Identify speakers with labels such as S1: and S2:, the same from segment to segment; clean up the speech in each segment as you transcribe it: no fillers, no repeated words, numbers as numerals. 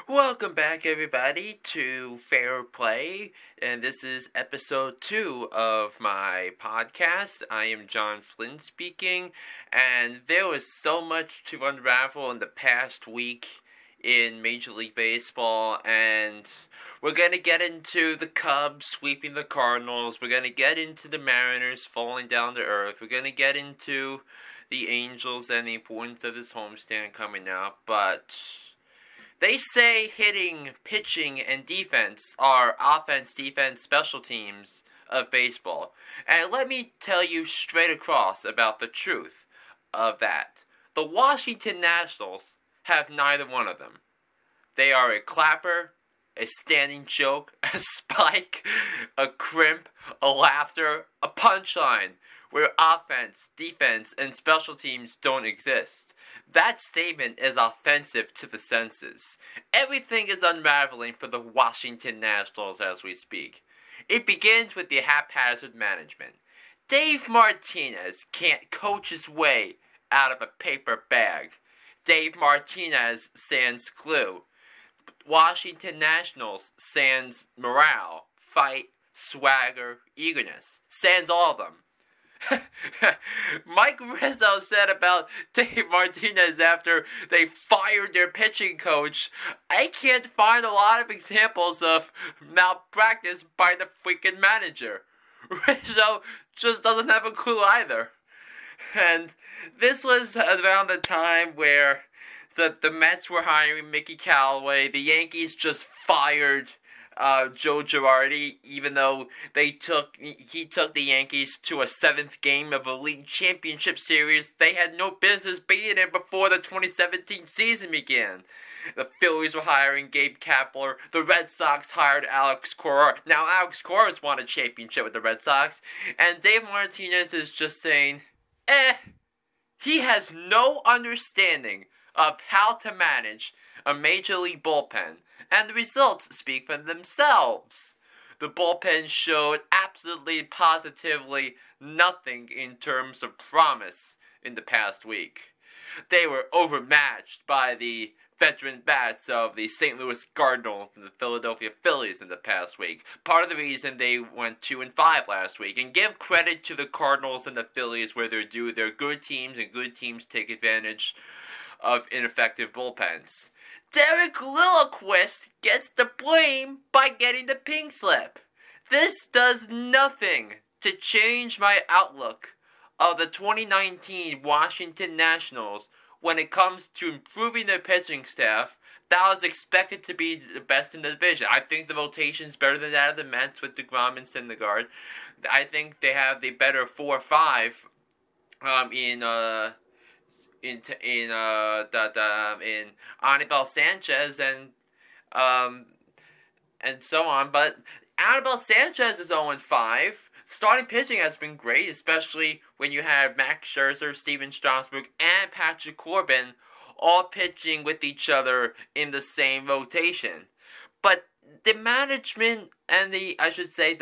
S1: Welcome back, everybody, to Fair Play, and this is episode 2 of my podcast. I am John Flynn speaking, and there was so much to unravel in the past week in Major League Baseball, and we're going to get into the Cubs sweeping the Cardinals, we're going to get into the Mariners falling down to earth, we're going to get into the Angels and the importance of this homestand coming up, but they say hitting, pitching, and defense are offense, defense, special teams of baseball. And let me tell you straight across about the truth of that. The Washington Nationals have neither one of them. They are a clapper, a standing joke, a spike, a crimp, a laughter, a punchline, where offense, defense, and special teams don't exist. That statement is offensive to the senses. Everything is unraveling for the Washington Nationals as we speak. It begins with the haphazard management. Dave Martinez can't coach his way out of a paper bag. Dave Martinez sans glue. Washington Nationals sans morale, fight, swagger, eagerness. Sans all of them. Mike Rizzo said about Dave Martinez after they fired their pitching coach, I can't find a lot of examples of malpractice by the freaking manager. Rizzo just doesn't have a clue either. And this was around the time where the Mets were hiring Mickey Callaway, the Yankees just fired Joe Girardi, even though he took the Yankees to a 7th game of a league championship series. They had no business beating it before the 2017 season began. The Phillies were hiring Gabe Kapler. The Red Sox hired Alex Cora. Now Alex Cora's won a championship with the Red Sox, and Dave Martinez is just saying, he has no understanding of how to manage a major league bullpen. And the results speak for themselves. The bullpen showed absolutely, positively nothing in terms of promise in the past week. They were overmatched by the veteran bats of the St. Louis Cardinals and the Philadelphia Phillies in the past week. Part of the reason they went 2-5 last week. And give credit to the Cardinals and the Phillies where they're due. They're good teams, and good teams take advantage of ineffective bullpens. Derek Lilliquist gets the blame by getting the pink slip. This does nothing to change my outlook of the 2019 Washington Nationals when it comes to improving their pitching staff. That was expected to be the best in the division. I think the rotation is better than that of the Mets with DeGrom and Syndergaard. I think they have the better 4 or 5 in Anibal Sanchez and so on, but Anibal Sanchez is 0-5. Starting pitching has been great, especially when you have Max Scherzer, Steven Strasburg, and Patrick Corbin all pitching with each other in the same rotation. But the management and the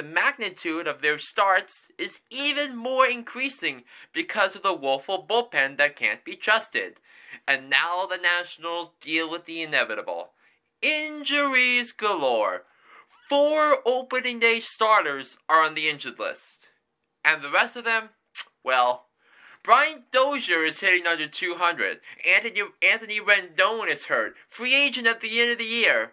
S1: magnitude of their starts is even more increasing because of the woeful bullpen that can't be trusted. And now the Nationals deal with the inevitable. Injuries galore. 4 opening day starters are on the injured list. And the rest of them, well, Brian Dozier is hitting under 200. Anthony Rendon is hurt. Free agent at the end of the year.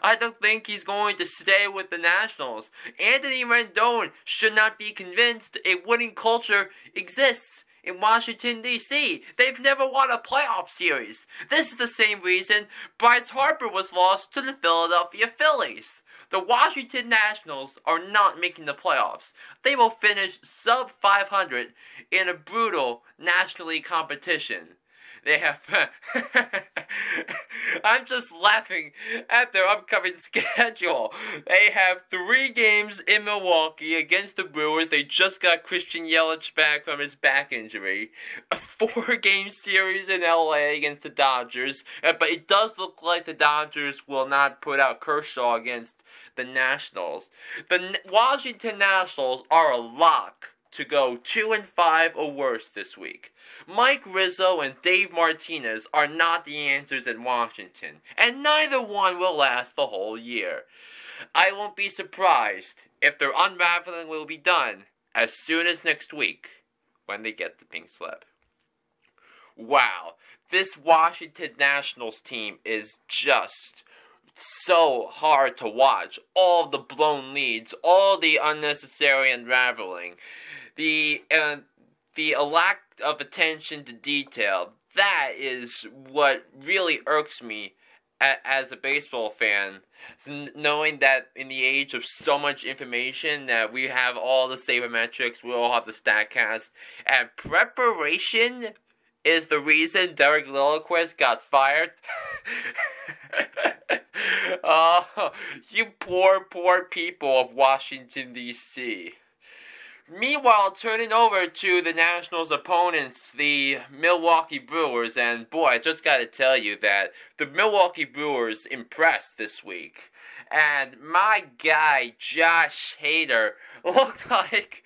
S1: I don't think he's going to stay with the Nationals. Anthony Rendon should not be convinced a winning culture exists in Washington, D.C. They've never won a playoff series. This is the same reason Bryce Harper was lost to the Philadelphia Phillies. The Washington Nationals are not making the playoffs. They will finish sub 500 in a brutal National League competition. They have... I'm just laughing at their upcoming schedule. They have 3 games in Milwaukee against the Brewers. They just got Christian Yelich back from his back injury. A 4-game series in LA against the Dodgers. But it does look like the Dodgers will not put out Kershaw against the Nationals. The Washington Nationals are a lock to go 2-5 or worse this week. Mike Rizzo and Dave Martinez are not the answers in Washington, and neither one will last the whole year. I won't be surprised if their unraveling will be done as soon as next week when they get the pink slip. Wow, this Washington Nationals team is just so hard to watch. All the blown leads, all the unnecessary unraveling, the lack of attention to detail. That is what really irks me as a baseball fan, knowing that in the age of so much information that we have all the sabermetrics, we all have the StatCast, and preparation is the reason Derek Lilliquist got fired. You poor people of Washington, D.C. Meanwhile, turning over to the Nationals' opponents, the Milwaukee Brewers, and boy, I just gotta tell you that the Milwaukee Brewers impressed this week. And my guy, Josh Hader, looked like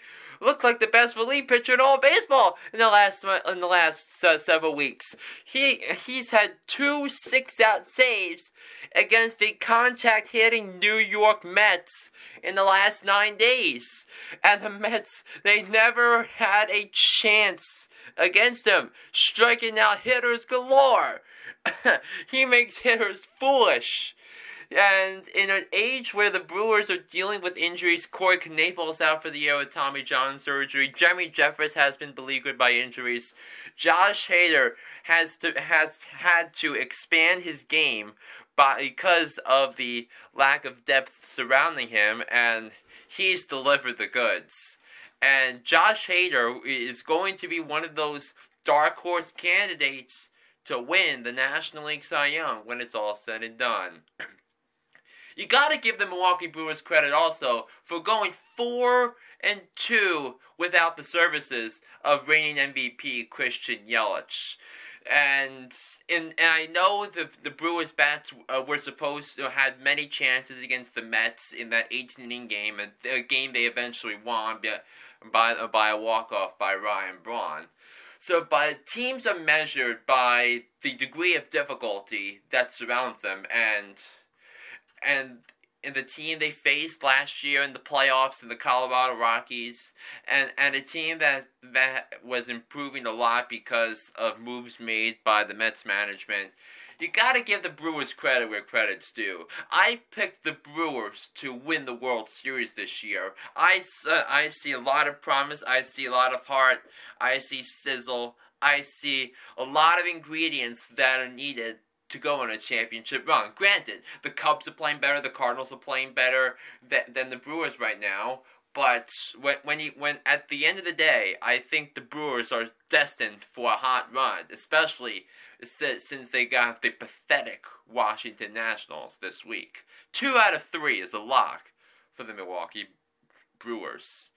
S1: the best relief pitcher in all of baseball in the last several weeks. He's had 2 6-out saves against the contact-hitting New York Mets in the last 9 days. And the Mets, they never had a chance against him, striking out hitters galore. He makes hitters foolish. And in an age where the Brewers are dealing with injuries, Corey Knaples out for the year with Tommy John surgery, Jeremy Jeffress has been beleaguered by injuries, Josh Hader has had to expand his game because of the lack of depth surrounding him, and he's delivered the goods. And Josh Hader is going to be one of those dark horse candidates to win the National League Cy Young when it's all said and done. You gotta give the Milwaukee Brewers credit also for going 4-2 without the services of reigning MVP Christian Yelich. And I know the Brewers bats were supposed to have many chances against the Mets in that 18-inning game, a game they eventually won by a walk-off by Ryan Braun. So, but teams are measured by the degree of difficulty that surrounds them, and in the team they faced last year in the playoffs in the Colorado Rockies, and a team that was improving a lot because of moves made by the Mets management. You gotta give the Brewers credit where credit's due. I picked the Brewers to win the World Series this year. I see a lot of promise, I see a lot of heart, I see sizzle, I see a lot of ingredients that are needed to go on a championship run. Granted, the Cubs are playing better, the Cardinals are playing better than the Brewers right now, but when at the end of the day, I think the Brewers are destined for a hot run, especially since they got the pathetic Washington Nationals this week. 2 out of 3 is a lock for the Milwaukee Brewers.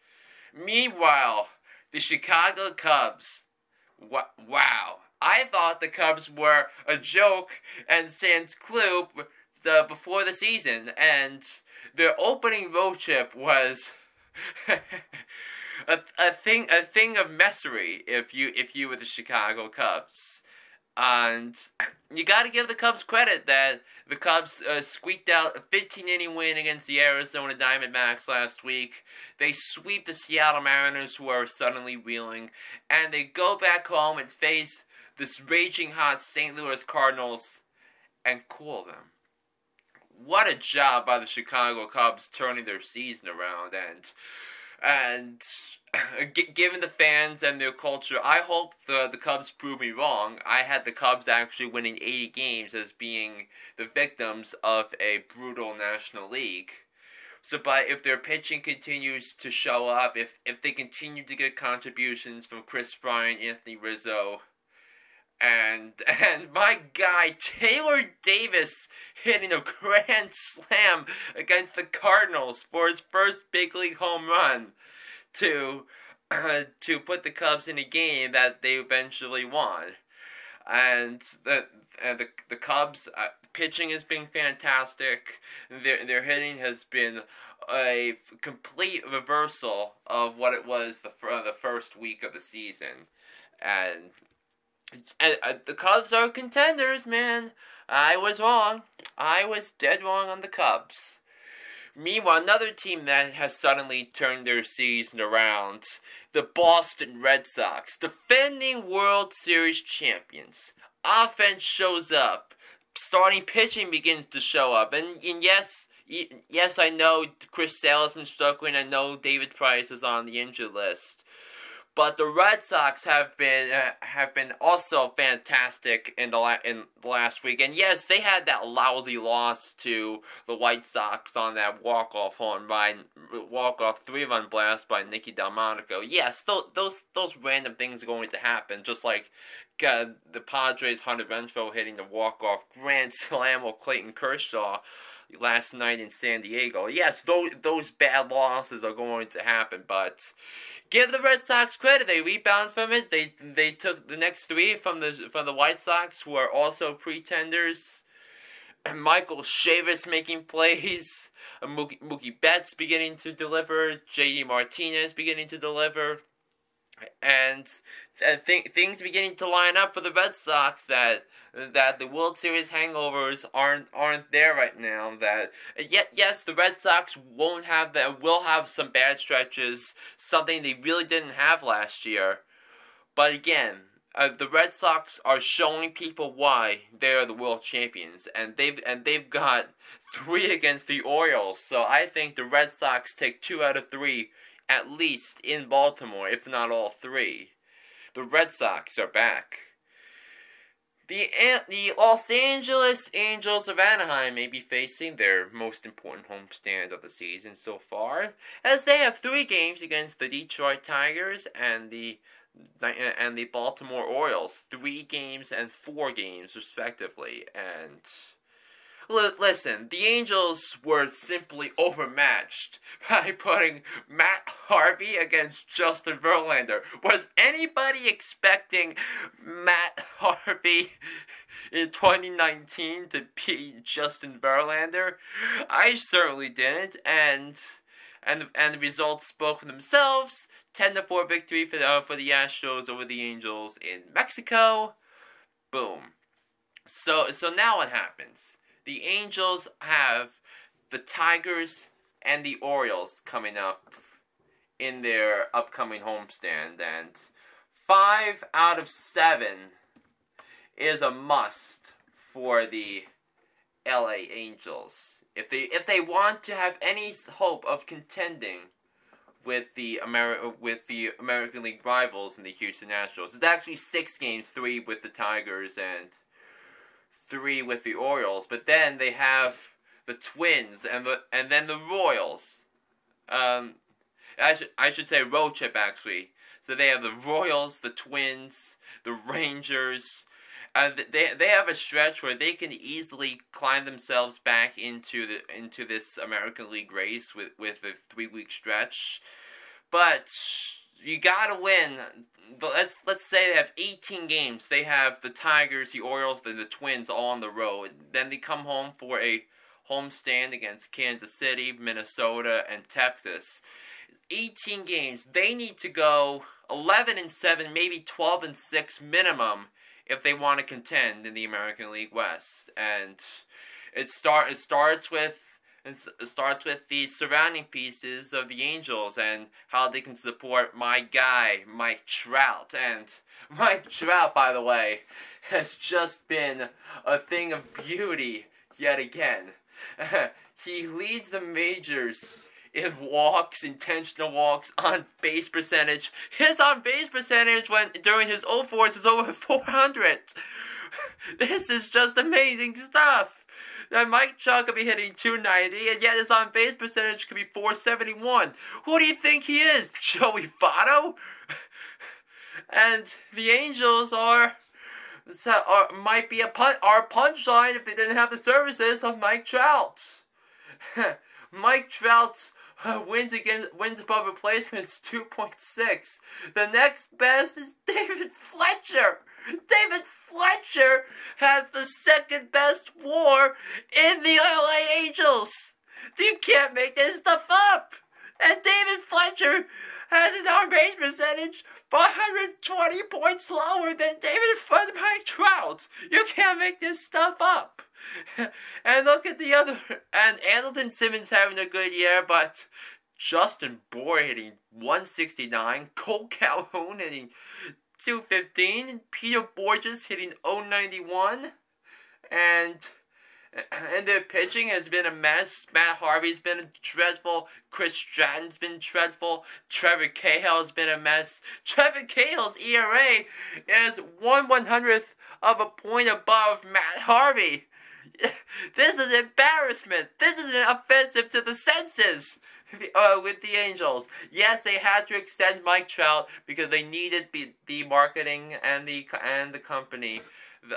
S1: Meanwhile, the Chicago Cubs, wow. I thought the Cubs were a joke and sans clue before the season, and their opening road trip was a thing of messery if you were the Chicago Cubs. And you got to give the Cubs credit that the Cubs squeaked out a 15-inning win against the Arizona Diamondbacks last week. They sweep the Seattle Mariners, who are suddenly reeling, and they go back home and face this raging hot St. Louis Cardinals and cool them. What a job by the Chicago Cubs turning their season around, and given the fans and their culture, I hope the Cubs prove me wrong. I had the Cubs actually winning 80 games as being the victims of a brutal National League. So, but if their pitching continues to show up, if they continue to get contributions from Chris Bryant, Anthony Rizzo, and my guy Taylor Davis hitting a grand slam against the Cardinals for his first big league home run to put the Cubs in a game that they eventually won. And the Cubs pitching has been fantastic. Their hitting has been a complete reversal of what it was the first week of the season, and the Cubs are contenders, man. I was wrong. I was dead wrong on the Cubs. Meanwhile, another team that has suddenly turned their season around, the Boston Red Sox, defending World Series champions. Offense shows up. Starting pitching begins to show up. And yes, I know Chris Sale's been struggling. I know David Price is on the injured list. But the Red Sox have been also fantastic in the last week, and yes, they had that lousy loss to the White Sox on that walk-off 3-run blast by Nicky Delmonico. Yes, those random things are going to happen, just like the Padres' Hunter Renfroe hitting the walk-off grand slam of Clayton Kershaw last night in San Diego. Yes, those bad losses are going to happen, but give the Red Sox credit. They rebounded from it. They took the next three from the White Sox, who are also pretenders. Michael Chavis making plays. Mookie Betts beginning to deliver. J.D. Martinez beginning to deliver. And things beginning to line up for the Red Sox that the World Series hangovers aren't there right now. Yes, the Red Sox will have some bad stretches, something they really didn't have last year. But again, the Red Sox are showing people why they are the world champions, and they've got 3 against the Orioles. So I think the Red Sox take 2 out of 3 at least in Baltimore, if not all 3. The Red Sox are back. The Los Angeles Angels of Anaheim may be facing their most important homestand of the season so far, as they have 3 games against the Detroit Tigers and the Baltimore Orioles. 3 games and 4 games, respectively. And listen, the Angels were simply overmatched by putting Matt Harvey against Justin Verlander. Was anybody expecting Matt Harvey in 2019 to beat Justin Verlander? I certainly didn't, and the results spoke for themselves. 10-4 victory for the Astros over the Angels in Mexico. Boom. So now what happens? The Angels have the Tigers and the Orioles coming up in their upcoming homestand, and 5 out of 7 is a must for the LA Angels if they want to have any hope of contending with the American League rivals in the Houston Astros. It's actually 6 games, 3 with the Tigers and 3 with the Orioles, but then they have the Twins and then the Royals. I should say road trip actually. So they have the Royals, the Twins, the Rangers. They have a stretch where they can easily climb themselves back into this American League race with a 3-week stretch, but you gotta win. But let's say they have 18 games. They have the Tigers, the Orioles, and the Twins all on the road. Then they come home for a homestand against Kansas City, Minnesota, and Texas. 18 games. They need to go 11-7, maybe 12-6 minimum if they want to contend in the American League West. And it starts with the surrounding pieces of the Angels and how they can support my guy, Mike Trout. And Mike Trout, by the way, has just been a thing of beauty yet again. He leads the majors in walks, intentional walks, on-base percentage. His on-base percentage during his 04s is over 400. This is just amazing stuff. Now Mike Trout could be hitting 290, and yet his on-base percentage could be 471. Who do you think he is, Joey Votto? And the Angels might be our punchline if they didn't have the services of Mike Trout. Mike Trout's wins above replacements 2.6. The next best is David Fletcher. David Fletcher has the second best WAR in the LA Angels. You can't make this stuff up. And David Fletcher has an on-base percentage 120 points lower than Mike Trout. You can't make this stuff up. And look at the other. And Andrelton Simmons having a good year, but Justin Bour hitting 169, Cole Calhoun hitting 215, and Peter Borges hitting 091, and their pitching has been a mess. Matt Harvey's been dreadful. Chris Stratton's been dreadful. Trevor Cahill's been a mess. Trevor Cahill's ERA is 1/100th of a point above Matt Harvey. This is embarrassment. This is an offensive to the senses with the Angels. Yes, they had to extend Mike Trout because they needed the marketing and the company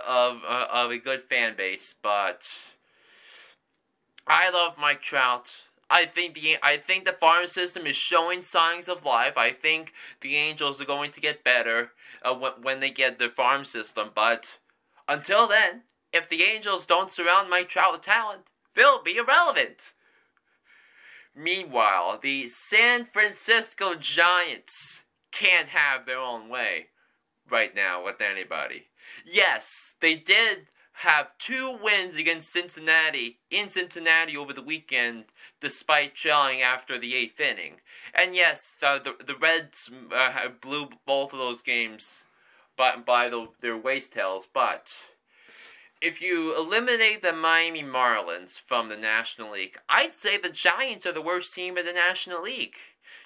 S1: of a good fan base. But I love Mike Trout. I think the farm system is showing signs of life. I think the Angels are going to get better when they get the farm system. But until then, if the Angels don't surround Mike Trout with talent, they'll be irrelevant. Meanwhile, the San Francisco Giants can't have their own way right now with anybody. Yes, they did have 2 wins against Cincinnati in Cincinnati over the weekend, despite trailing after the 8th inning. And yes, the Reds blew both of those games by their waist tails, but if you eliminate the Miami Marlins from the National League, I'd say the Giants are the worst team in the National League.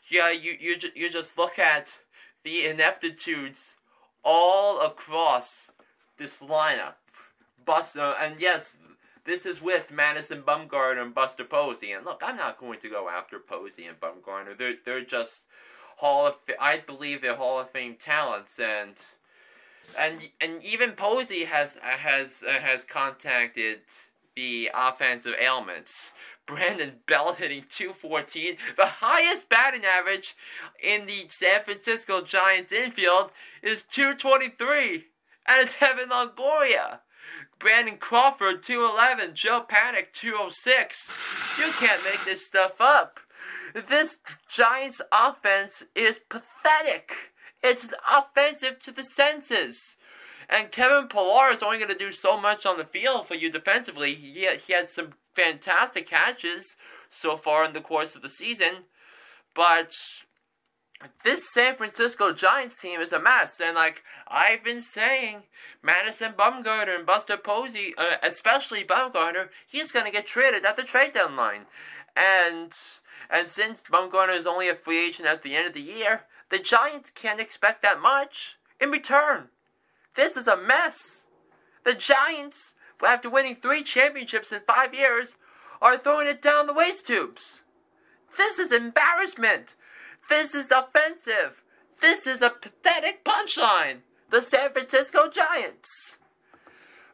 S1: Yeah, you just look at the ineptitudes all across this lineup. And yes, this is with Madison Bumgarner and Buster Posey. And look, I'm not going to go after Posey and Bumgarner. They're just I believe they're Hall of Fame talents, and even Posey has contacted the offensive ailments. Brandon Bell hitting .214, the highest batting average in the San Francisco Giants infield is .223, and it's Evan Longoria. Brandon Crawford .211, Joe Panic .206. You can't make this stuff up. This Giants offense is pathetic. It's offensive to the senses. And Kevin Pillar is only going to do so much on the field for you defensively. He had some fantastic catches so far in the course of the season. But this San Francisco Giants team is a mess. And like I've been saying, Madison Bumgarner and Buster Posey, especially Bumgarner, he's going to get traded at the trade deadline. And since Bumgarner is only a free agent at the end of the year, the Giants can't expect that much in return. This is a mess. The Giants, after winning 3 championships in 5 years, are throwing it down the waste tubes. This is embarrassment. This is offensive. This is a pathetic punchline. The San Francisco Giants.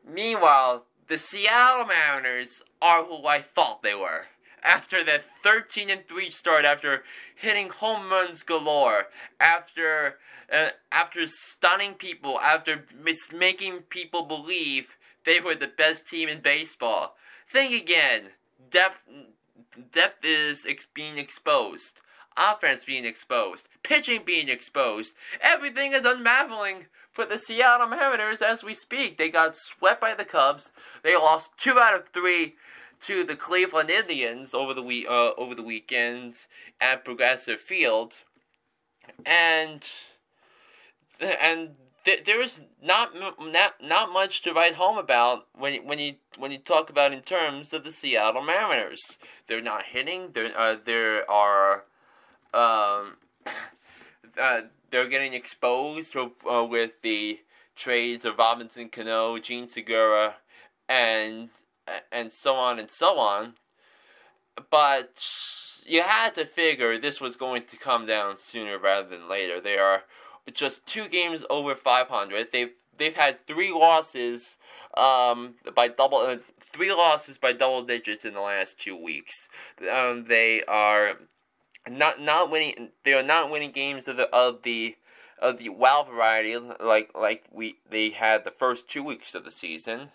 S1: Meanwhile, the Seattle Mariners are who I thought they were. After that 13-3 start, after hitting home runs galore, after stunning people, after making people believe they were the best team in baseball. Think again. Depth is being exposed. Offense being exposed. Pitching being exposed. Everything is unraveling for the Seattle Mariners as we speak. They got swept by the Cubs. They lost 2 out of 3 to the Cleveland Indians over the weekend at Progressive Field, and there is not much to write home about when you talk about in terms of the Seattle Mariners. They're not hitting. They're getting exposed with the trades of Robinson Cano, Gene Segura, and so on and so on. But you had to figure this was going to come down sooner rather than later. They are just 2 games over 500. They've had 3 losses by double digits in the last 2 weeks. They are not winning. They are not winning games of the of the wild variety, they had the first 2 weeks of the season.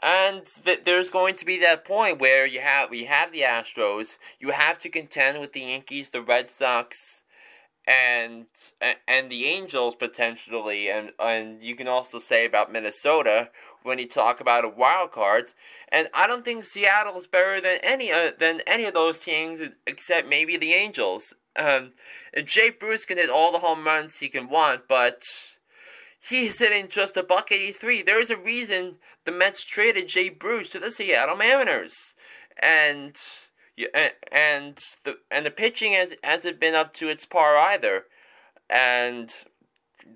S1: And there's going to be that point where we have the Astros. You have to contend with the Yankees, the Red Sox, and the Angels potentially, and you can also say about Minnesota when you talk about a wild card. And I don't think Seattle is better than any of those teams except maybe the Angels. Jay Bruce can hit all the home runs he can want, but he's hitting just a $183. There's a reason the Mets traded Jay Bruce to the Seattle Mariners, and the pitching hasn't been up to its par either, and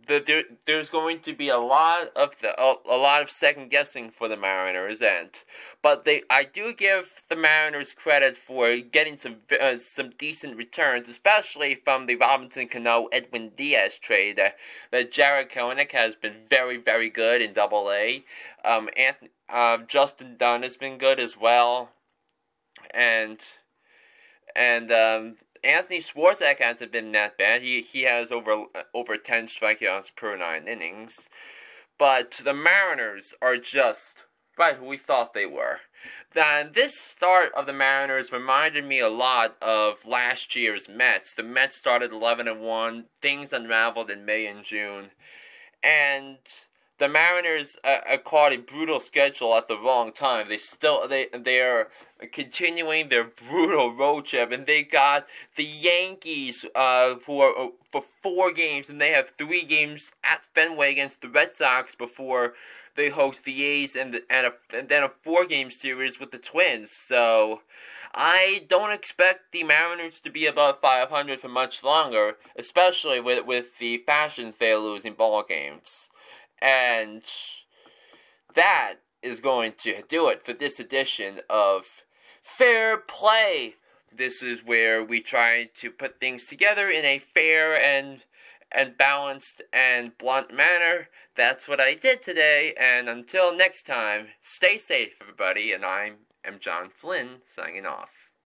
S1: there's going to be a lot of second guessing for the Mariners, but I do give the Mariners credit for getting some decent returns, especially from the Robinson Cano Edwin Diaz trade. That Jared Kelenic has been very, very good in Double-A. Justin Dunn has been good as well, and Anthony Swarzak hasn't been that bad. He has over 10 strikeouts per 9 innings. But the Mariners are just right who we thought they were. Then this start of the Mariners reminded me a lot of last year's Mets. The Mets started 11-1. Things unraveled in May and June. And the Mariners caught a brutal schedule at the wrong time. They're continuing their brutal road trip, and they got the Yankees for 4 games, and they have 3 games at Fenway against the Red Sox before they host the A's and then a 4-game series with the Twins. So I don't expect the Mariners to be above 500 for much longer, especially with the fashions they lose in ball games. And that is going to do it for this edition of Fair Play. This is where we try to put things together in a fair and balanced and blunt manner. That's what I did today, and until next time, stay safe, everybody, and I am John Flynn, signing off.